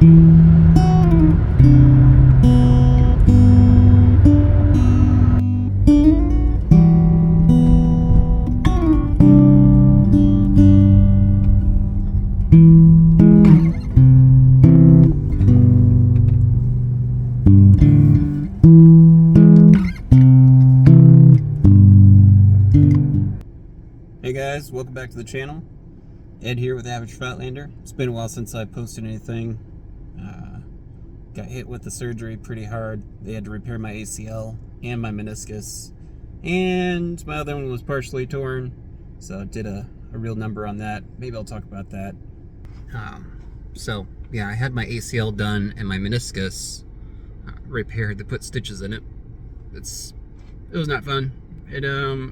Hey guys, welcome back to the channel. Ed here with Average Flatlander. It's been a while since I posted anything. Got hit with the surgery pretty hard. They had to repair my ACL and my meniscus, and my other one was partially torn, so did a real number on that. Maybe I'll talk about that. So yeah, I had my ACL done and my meniscus repaired. They put stitches in it. It was not fun. It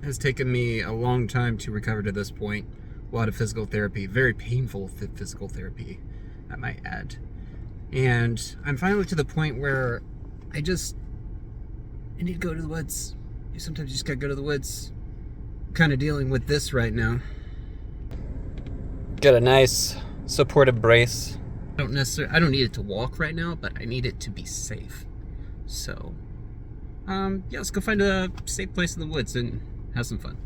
has taken me a long time to recover to this point. A lot of physical therapy, very painful physical therapy, I might add. And I'm finally to the point where I need to go to the woods. Sometimes you just gotta go to the woods. I'm kind of dealing with this right now. Got a nice supportive brace. I don't need it to walk right now, but I need it to be safe. So yeah, let's go find a safe place in the woods and have some fun.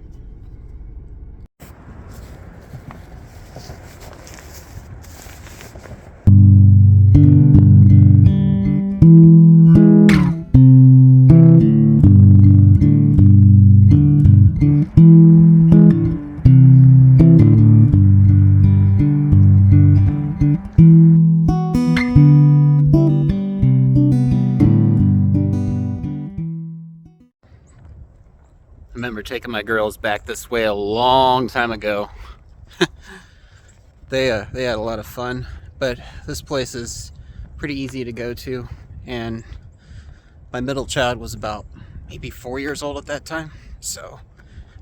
I remember taking my girls back this way a long time ago. They had a lot of fun, but this place is pretty easy to go to, and my middle child was about maybe 4 years old at that time. So,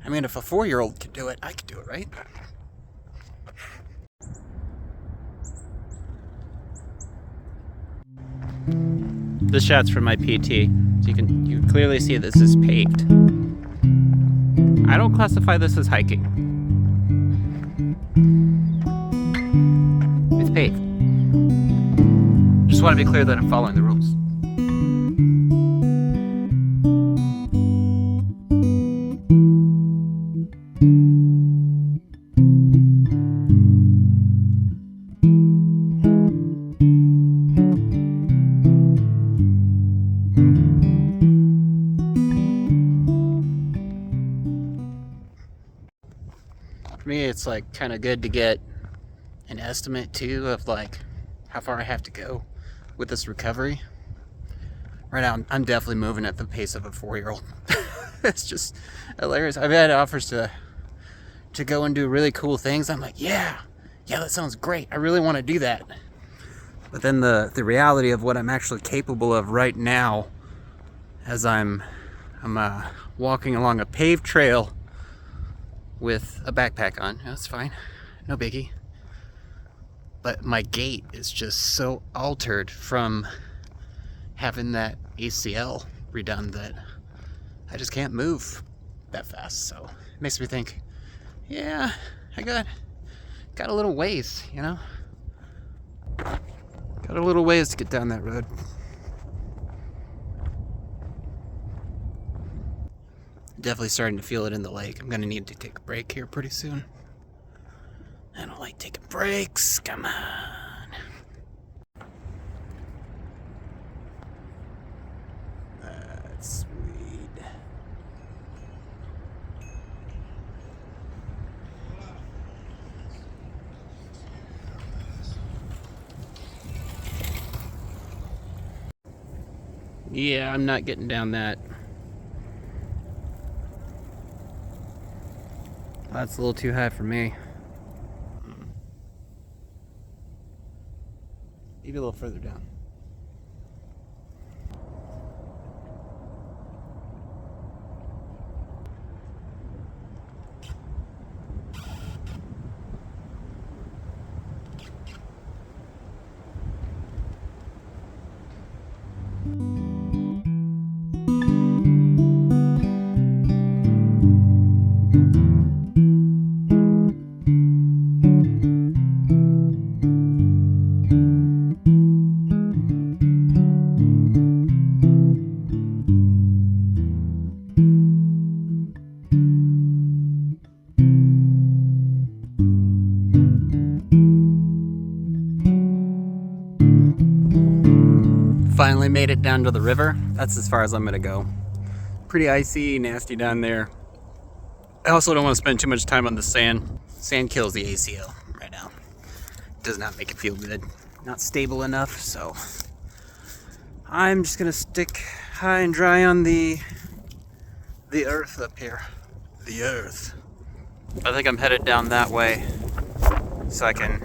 I mean, if a 4-year-old could do it, I could do it, right? This shot's from my PT, so you can clearly see this is paved. I don't classify this as hiking. It's paved. Just want to be clear that I'm following the rules. For me, it's like kind of good to get an estimate too of like how far I have to go with this recovery. Right now, I'm definitely moving at the pace of a 4-year-old. It's just hilarious. I've had offers to go and do really cool things. I'm like, yeah, that sounds great. I really want to do that. But then the reality of what I'm actually capable of right now, as I'm walking along a paved trail with a backpack on. That's fine, no biggie. But my gait is just so altered from having that ACL redone that I just can't move that fast. So it makes me think, yeah, I got a little ways, you know? Got a little ways to get down that road. Definitely starting to feel it in the leg. I'm gonna need to take a break here pretty soon. I don't like taking breaks. Come on. That's sweet. Yeah, I'm not getting down that. That's a little too high for me. Maybe a little further down. Finally made it down to the river. That's as far as I'm gonna go. Pretty icy, nasty down there. I also don't want to spend too much time on the sand. Sand kills the ACL right now. Does not make it feel good. Not stable enough, so I'm just gonna stick high and dry on the earth up here. The earth. I think I'm headed down that way so I can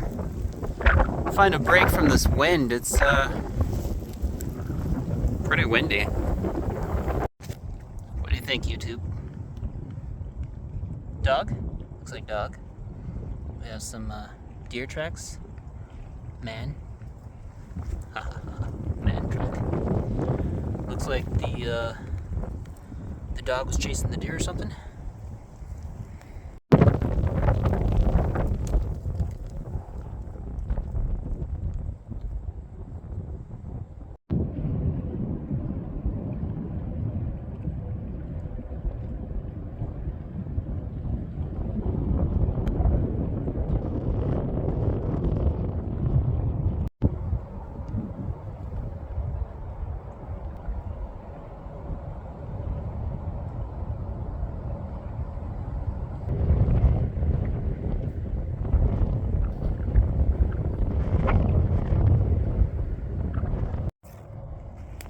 find a break from this wind. It's pretty windy. What do you think, YouTube? Dog? Looks like dog. We have some deer tracks. Man. Man track. Looks like the dog was chasing the deer or something.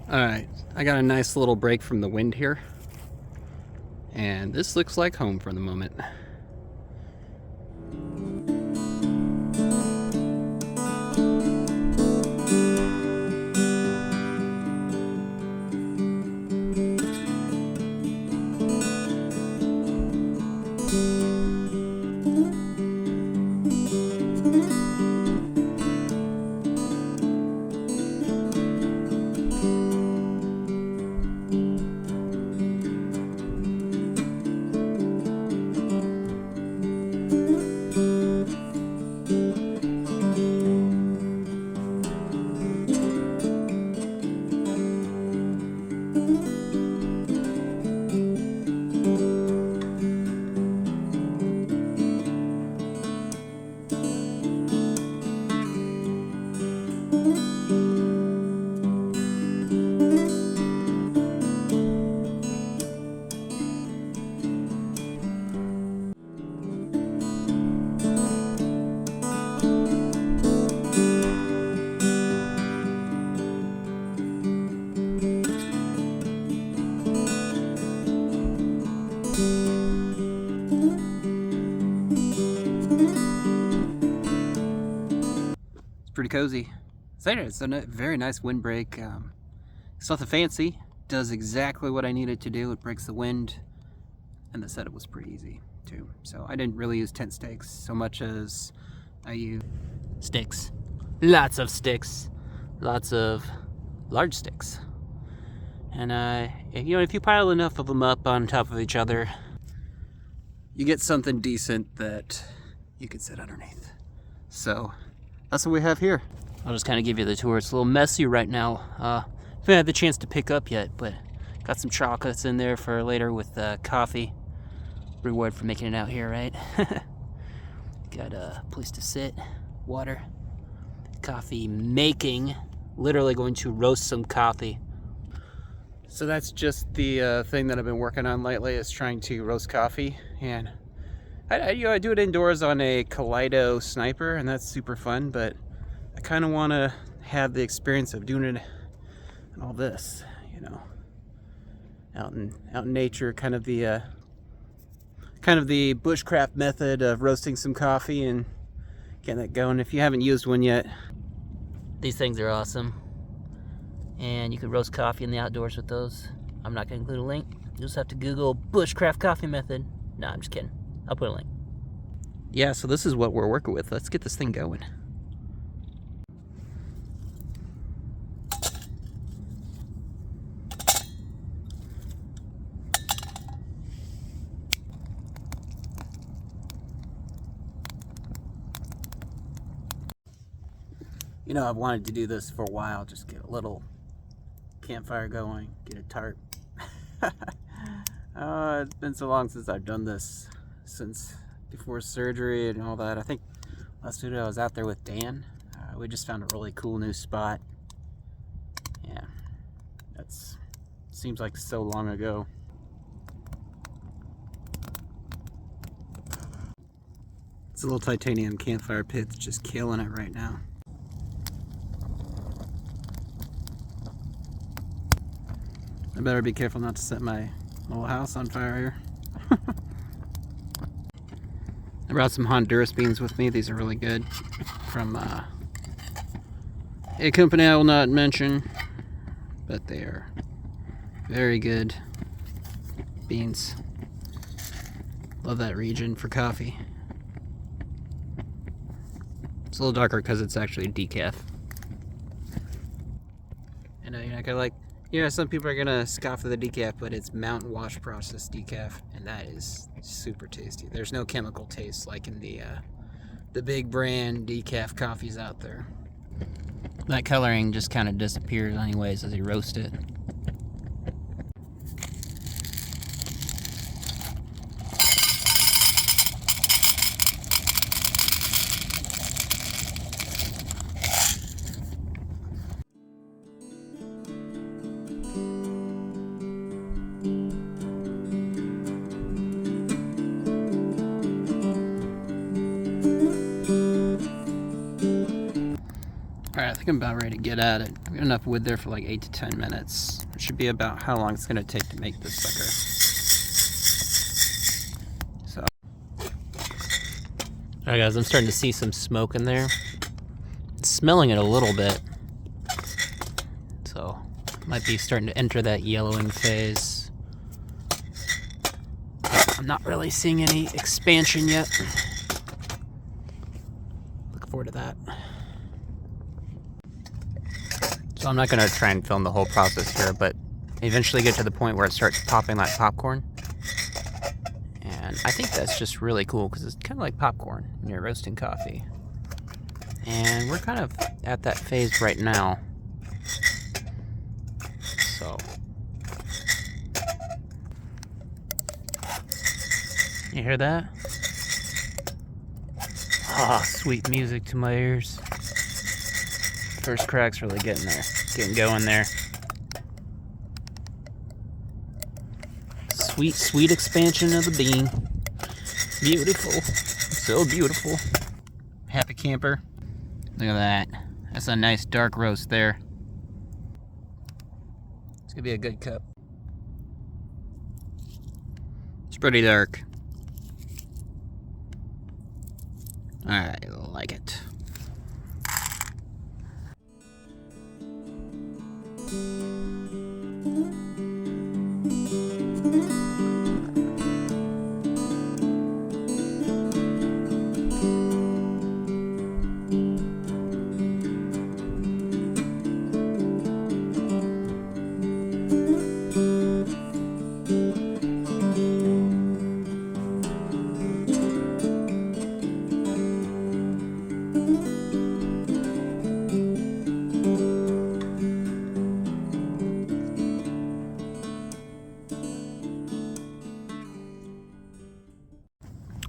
Alright, I got a nice little break from the wind here. And this looks like home for the moment. Pretty cozy. It's a very nice windbreak. It's nothing fancy. Does exactly what I needed to do. It breaks the wind, and the setup was pretty easy too. So I didn't really use tent stakes so much as I used sticks. Lots of sticks. Lots of large sticks. And if you pile enough of them up on top of each other, you get something decent that you can sit underneath. So that's what we have here. I'll just kind of give you the tour. It's a little messy right now. Haven't had the chance to pick up yet, but got some chocolates in there for later with coffee. Reward for making it out here, right? Got a place to sit, water, coffee making. Literally going to roast some coffee. So that's just the thing that I've been working on lately, is trying to roast coffee. And I do it indoors on a Kaleido Sniper, and that's super fun, but I kind of want to have the experience of doing it and all this, out in nature, kind of the bushcraft method of roasting some coffee and getting that going. If you haven't used one yet, these things are awesome, and you can roast coffee in the outdoors with those. I'm not going to include a link. You just have to Google bushcraft coffee method. No, I'm just kidding. I'll put a link. Yeah, so this is what we're working with. Let's get this thing going. I've wanted to do this for a while. Just get a little campfire going, get a tarp. It's been so long since I've done this, since before surgery and all that. I think last video I was out there with Dan. We just found a really cool new spot. Yeah, That's seems like so long ago. It's a little titanium campfire pit's just killing it right now. I better be careful not to set my whole house on fire here. I brought some Honduras beans with me. These are really good from a company I will not mention, but they are very good beans. Love that region for coffee. It's a little darker because it's actually decaf. I know you're not gonna like, some people are gonna scoff at the decaf, but it's mountain wash process decaf, and that is super tasty. There's no chemical taste like in the big brand decaf coffees out there. That coloring just kind of disappears anyways as you roast it. Alright, I think I'm about ready to get at it. I've got enough wood there for like 8 to 10 minutes. It should be about how long it's going to take to make this sucker. So, alright guys, I'm starting to see some smoke in there. It's smelling it a little bit. So, might be starting to enter that yellowing phase. I'm not really seeing any expansion yet. Look forward to that. So I'm not going to try and film the whole process here, but eventually get to the point where it starts popping like popcorn. And I think that's just really cool because it's kind of like popcorn when you're roasting coffee. And we're kind of at that phase right now. So, you hear that? Ah, sweet music to my ears. First crack's really getting there, getting going there. Sweet, sweet expansion of the bean. Beautiful, so beautiful. Happy camper. Look at that. That's a nice dark roast there. It's gonna be a good cup. It's pretty dark. I like it.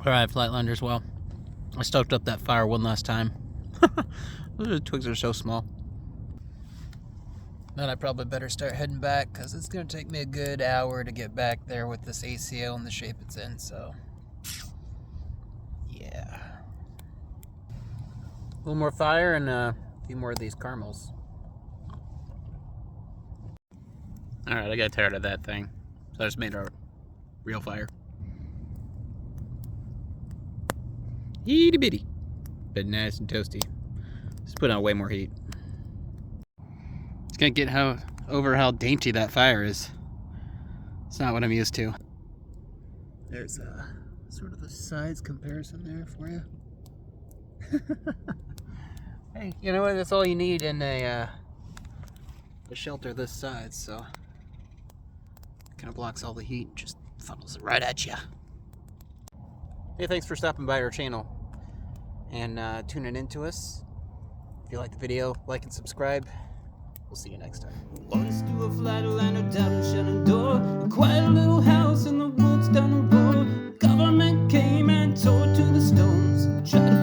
Alright, Flatlanders, well, I stoked up that fire one last time. The twigs are so small. Then I probably better start heading back, because it's going to take me a good hour to get back there with this ACO and the shape it's in, so... yeah. A little more fire and a few more of these caramels. Alright, I got tired of that thing, so I just made a real fire. Itty bitty, but nice and toasty. Just put on way more heat. Just can't get over how dainty that fire is. It's not what I'm used to. There's sort of a size comparison there for you. Hey, you know what? That's all you need in a shelter this size. So kind of blocks all the heat, just funnels it right at you. Hey, thanks for stopping by our channel and tuning into us. If you like the video, like and subscribe. We'll see you next time. Once to a flatlander down a shut door, a quiet little house in the woods down the road. Government came and tore to the stones. Tried